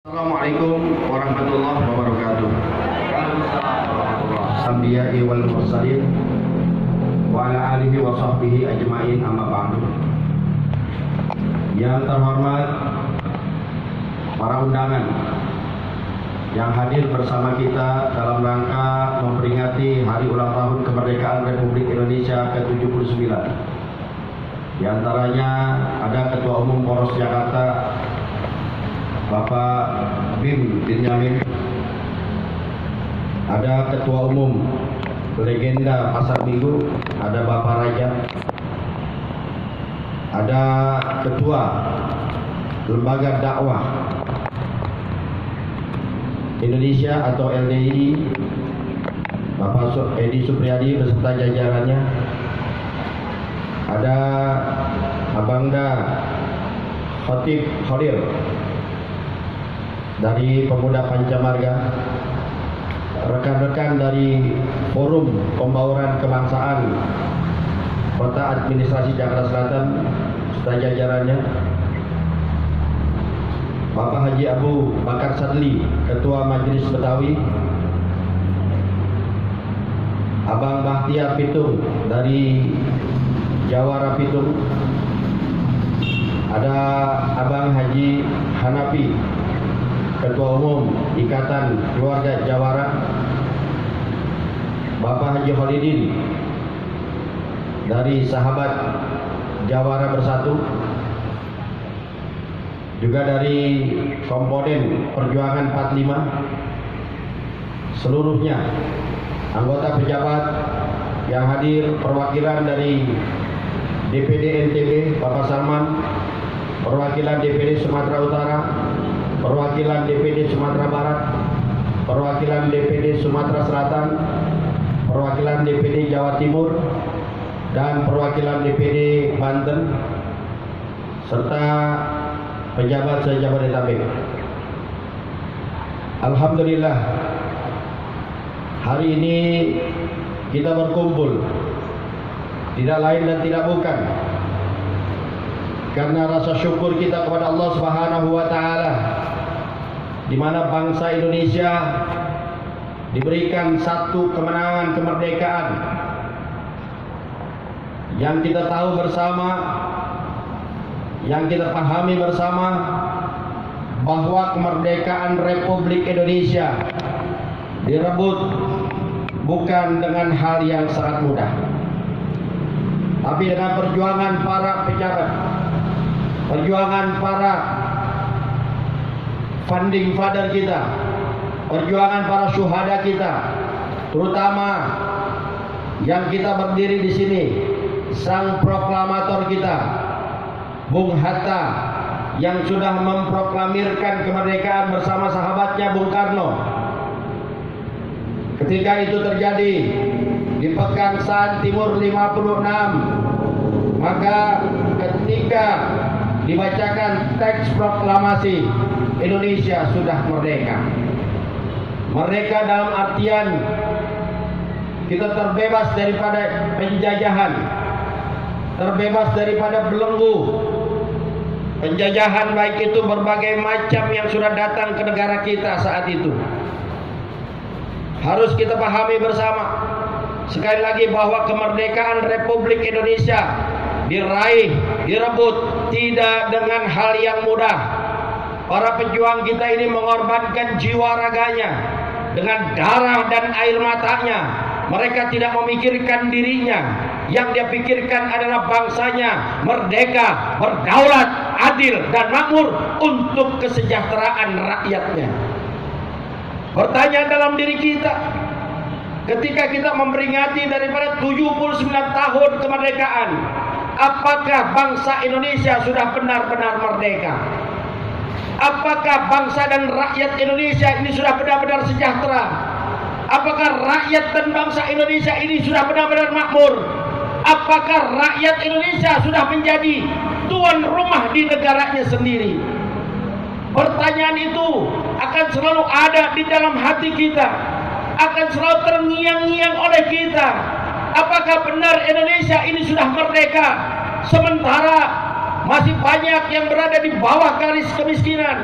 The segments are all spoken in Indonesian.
Assalamualaikum warahmatullahi wabarakatuh. Anbiya'i wal mursalin wa ala alihi wa sahbihi ajma'in, amma ba'du. Yang terhormat para undangan yang hadir bersama kita dalam rangka memperingati hari ulang tahun kemerdekaan Republik Indonesia ke-79. Di antaranya ada Ketua Umum Poros Jakarta Bapak Bim Binyamin, ada Ketua Umum Legenda Pasar Minggu, ada Bapak Raja, ada Ketua Lembaga Dakwah Indonesia atau LDI Bapak Edi Supriyadi beserta jajarannya, ada Abangda Khotib Khalil dari Pemuda Pancamarga, rekan-rekan dari Forum Pembauran Kebangsaan Kota Administrasi Jakarta Selatan serta jajarannya, Bapak Haji Abu Bakar Sadli, Ketua Majelis Betawi, Abang Bahtiar Pitung dari Jawara Pitung, ada Abang Haji Hanafi, Ketua Umum Ikatan Keluarga Jawara, Bapak Haji Khalidin dari Sahabat Jawara Bersatu, juga dari komponen Perjuangan 45, seluruhnya anggota pejabat yang hadir, perwakilan dari DPD NTB Bapak Salman, perwakilan DPD Sumatera Utara, perwakilan DPD Sumatera Barat, perwakilan DPD Sumatera Selatan, perwakilan DPD Jawa Timur, dan perwakilan DPD Banten, serta pejabat se-Jabodetabek. Alhamdulillah, hari ini kita berkumpul tidak lain dan tidak bukan karena rasa syukur kita kepada Allah Subhanahu wa taala, di mana bangsa Indonesia diberikan satu kemenangan kemerdekaan yang kita tahu bersama, yang kita pahami bersama, bahwa kemerdekaan Republik Indonesia direbut bukan dengan hal yang sangat mudah, tapi dengan perjuangan para pejabat, perjuangan para founding father kita, perjuangan para syuhada kita, terutama yang kita berdiri di sini, sang proklamator kita, Bung Hatta, yang sudah memproklamirkan kemerdekaan bersama sahabatnya Bung Karno. Ketika itu terjadi di Pekangsaan Timur 56, maka ketika dibacakan teks proklamasi, Indonesia sudah merdeka. Merdeka dalam artian kita terbebas daripada penjajahan, terbebas daripada belenggu penjajahan, baik itu berbagai macam yang sudah datang ke negara kita saat itu. Harus kita pahami bersama sekali lagi bahwa kemerdekaan Republik Indonesia diraih, direbut tidak dengan hal yang mudah. Para pejuang kita ini mengorbankan jiwa raganya dengan darah dan air matanya. Mereka tidak memikirkan dirinya, yang dia pikirkan adalah bangsanya merdeka, berdaulat, adil dan makmur untuk kesejahteraan rakyatnya. Pertanyaan dalam diri kita, ketika kita memperingati daripada 79 tahun kemerdekaan, apakah bangsa Indonesia sudah benar-benar merdeka? Apakah bangsa dan rakyat Indonesia ini sudah benar-benar sejahtera? Apakah rakyat dan bangsa Indonesia ini sudah benar-benar makmur? Apakah rakyat Indonesia sudah menjadi tuan rumah di negaranya sendiri? Pertanyaan itu akan selalu ada di dalam hati kita, akan selalu terngiang-ngiang oleh kita. Apakah benar Indonesia ini sudah merdeka, sementara masih banyak yang berada di bawah garis kemiskinan,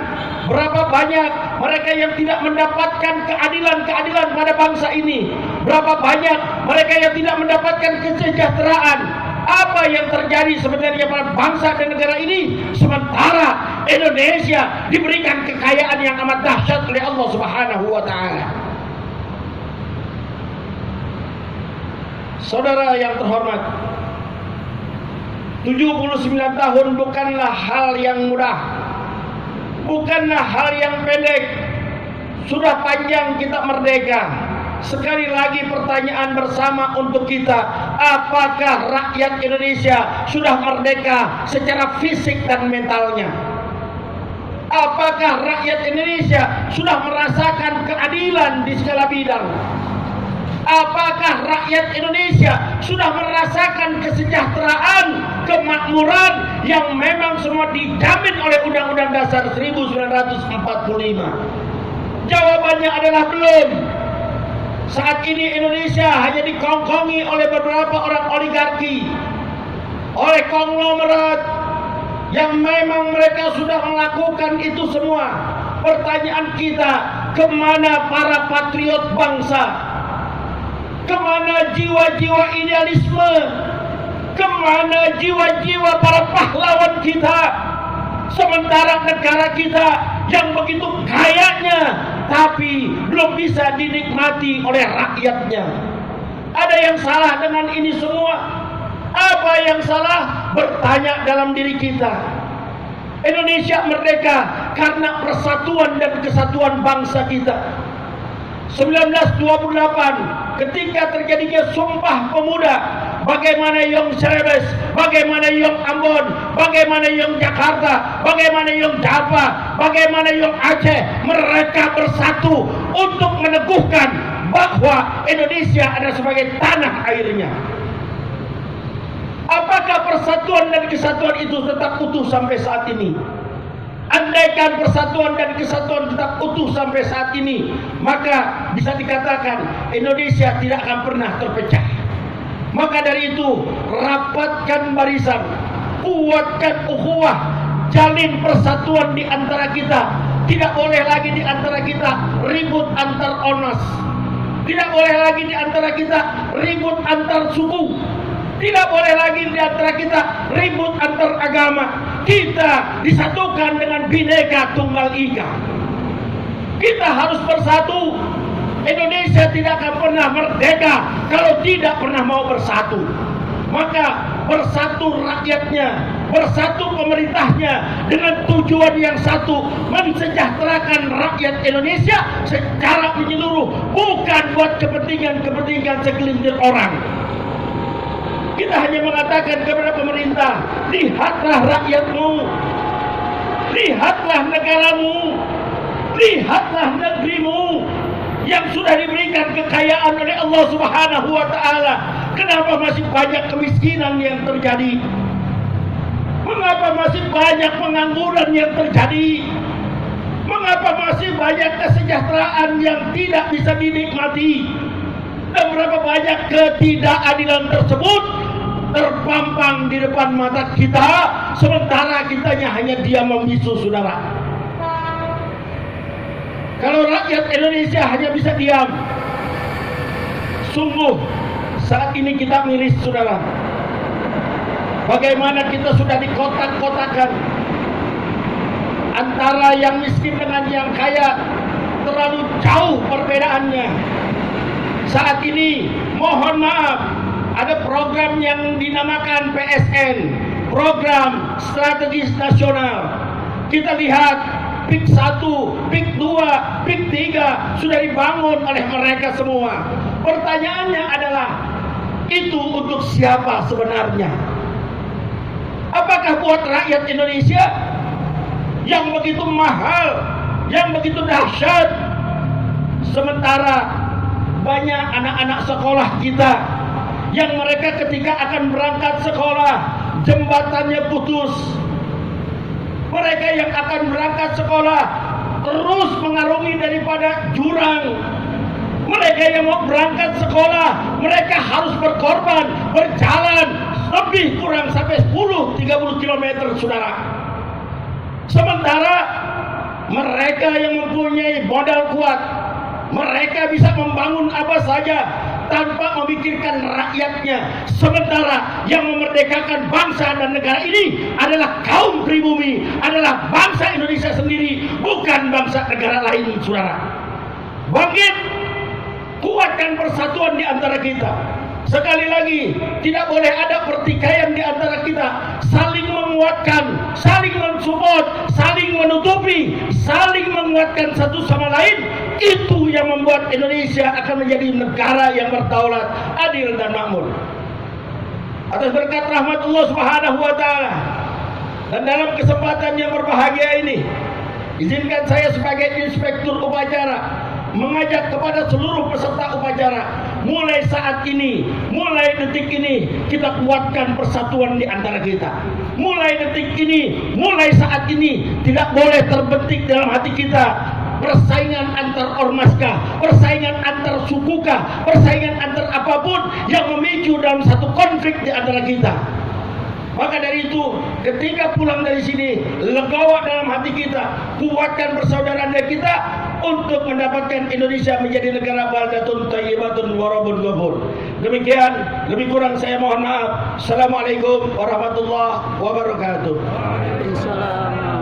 Berapa banyak mereka yang tidak mendapatkan keadilan pada bangsa ini. Berapa banyak mereka yang tidak mendapatkan kesejahteraan. Apa yang terjadi sebenarnya pada bangsa dan negara ini, sementara Indonesia diberikan kekayaan yang amat dahsyat oleh Allah Subhanahu wa taala. Saudara yang terhormat, 79 tahun bukanlah hal yang mudah, bukanlah hal yang pendek. Sudah panjang kita merdeka. Sekali lagi pertanyaan bersama untuk kita, apakah rakyat Indonesia sudah merdeka secara fisik dan mentalnya? Apakah rakyat Indonesia sudah merasakan keadilan di segala bidang? Apakah rakyat Indonesia sudah merasakan kesejahteraan, kemakmuran yang memang semua dijamin oleh Undang-Undang Dasar 1945? Jawabannya adalah belum. Saat ini Indonesia hanya dikongkongi oleh beberapa orang oligarki, oleh konglomerat yang memang mereka sudah melakukan itu semua. Pertanyaan kita, kemana para patriot bangsa? Kemana jiwa-jiwa idealisme? Kemana jiwa-jiwa para pahlawan kita? Sementara negara kita yang begitu kayanya, tapi belum bisa dinikmati oleh rakyatnya. Ada yang salah dengan ini semua? Apa yang salah? Bertanya dalam diri kita. Indonesia merdeka karena persatuan dan kesatuan bangsa kita. 1928 ketika terjadinya Sumpah Pemuda, bagaimana yang Cerebes, bagaimana yang Ambon, bagaimana yang Jakarta, bagaimana yang Java, bagaimana yang Aceh, mereka bersatu untuk meneguhkan bahwa Indonesia adalah sebagai tanah airnya. Apakah persatuan dan kesatuan itu tetap utuh sampai saat ini? Andaikan persatuan dan kesatuan tetap utuh sampai saat ini, maka bisa dikatakan Indonesia tidak akan pernah terpecah. Maka dari itu, rapatkan barisan, kuatkan ukhuwah, jalin persatuan di antara kita. Tidak boleh lagi di antara kita ribut antar ormas. Tidak boleh lagi di antara kita ribut antar suku. Tidak boleh lagi di antara kita ribut antar agama. Kita disatukan dengan Bhinneka Tunggal Ika. Kita harus bersatu. Indonesia tidak akan pernah merdeka kalau tidak pernah mau bersatu. Maka bersatu rakyatnya, bersatu pemerintahnya dengan tujuan yang satu, mensejahterakan rakyat Indonesia secara menyeluruh, bukan buat kepentingan segelintir orang. Kita hanya mengatakan kepada pemerintah, lihatlah rakyatmu, lihatlah negaramu, lihatlah negerimu yang sudah diberikan kekayaan oleh Allah Subhanahu wa taala. Kenapa masih banyak kemiskinan yang terjadi? Mengapa masih banyak pengangguran yang terjadi? Mengapa masih banyak kesejahteraan yang tidak bisa dinikmati? Dan berapa banyak ketidakadilan tersebut terpampang di depan mata kita, sementara kitanya hanya diam membisu, saudara. Kalau rakyat Indonesia hanya bisa diam, sungguh saat ini kita miris, saudara. Bagaimana kita sudah dikotak-kotakan antara yang miskin dengan yang kaya, terlalu jauh perbedaannya. Saat ini, mohon maaf, ada program yang dinamakan PSN, Program Strategis Nasional. Kita lihat PIK 1, PIK 2, PIK 3 sudah dibangun oleh mereka semua. Pertanyaannya adalah, itu untuk siapa sebenarnya? Apakah buat rakyat Indonesia yang begitu mahal, yang begitu dahsyat, sementara banyak anak-anak sekolah kita yang mereka ketika akan berangkat sekolah jembatannya putus. Mereka yang akan berangkat sekolah terus mengarungi daripada jurang. Mereka yang mau berangkat sekolah, mereka harus berkorban, berjalan lebih kurang sampai 10-30 km, saudara. Sementara Mereka yang mempunyai modal kuat, mereka bisa membangun apa saja tanpa memikirkan rakyatnya. Sementara yang memerdekakan bangsa dan negara ini adalah kaum pribumi, adalah bangsa Indonesia sendiri, bukan bangsa negara lain, saudara. Bangkit, kuatkan persatuan di antara kita. Sekali lagi, tidak boleh ada pertikaian di antara kita. Saling menguatkan, saling mensupport, saling menutupi, saling menguatkan satu sama lain. Itu yang membuat Indonesia akan menjadi negara yang berdaulat, adil dan makmur. Atas berkat rahmat Allah Subhanahu wa taala dan dalam kesempatan yang berbahagia ini, izinkan saya sebagai inspektur upacara mengajak kepada seluruh peserta upacara, mulai saat ini, mulai detik ini, kita kuatkan persatuan di antara kita. Mulai detik ini, mulai saat ini, tidak boleh terbentik dalam hati kita persaingan antar ormaskah, persaingan antar sukukah, persaingan antar apapun yang memicu dalam satu konflik di antara kita. Maka dari itu, ketika pulang dari sini, legawa dalam hati kita, kuatkan persaudaraan kita untuk mendapatkan Indonesia menjadi negara baldatun thayyibatun wa rabbun ghafur. Demikian, lebih kurang saya mohon maaf. Assalamualaikum warahmatullahi wabarakatuh. Waalaikumsalam.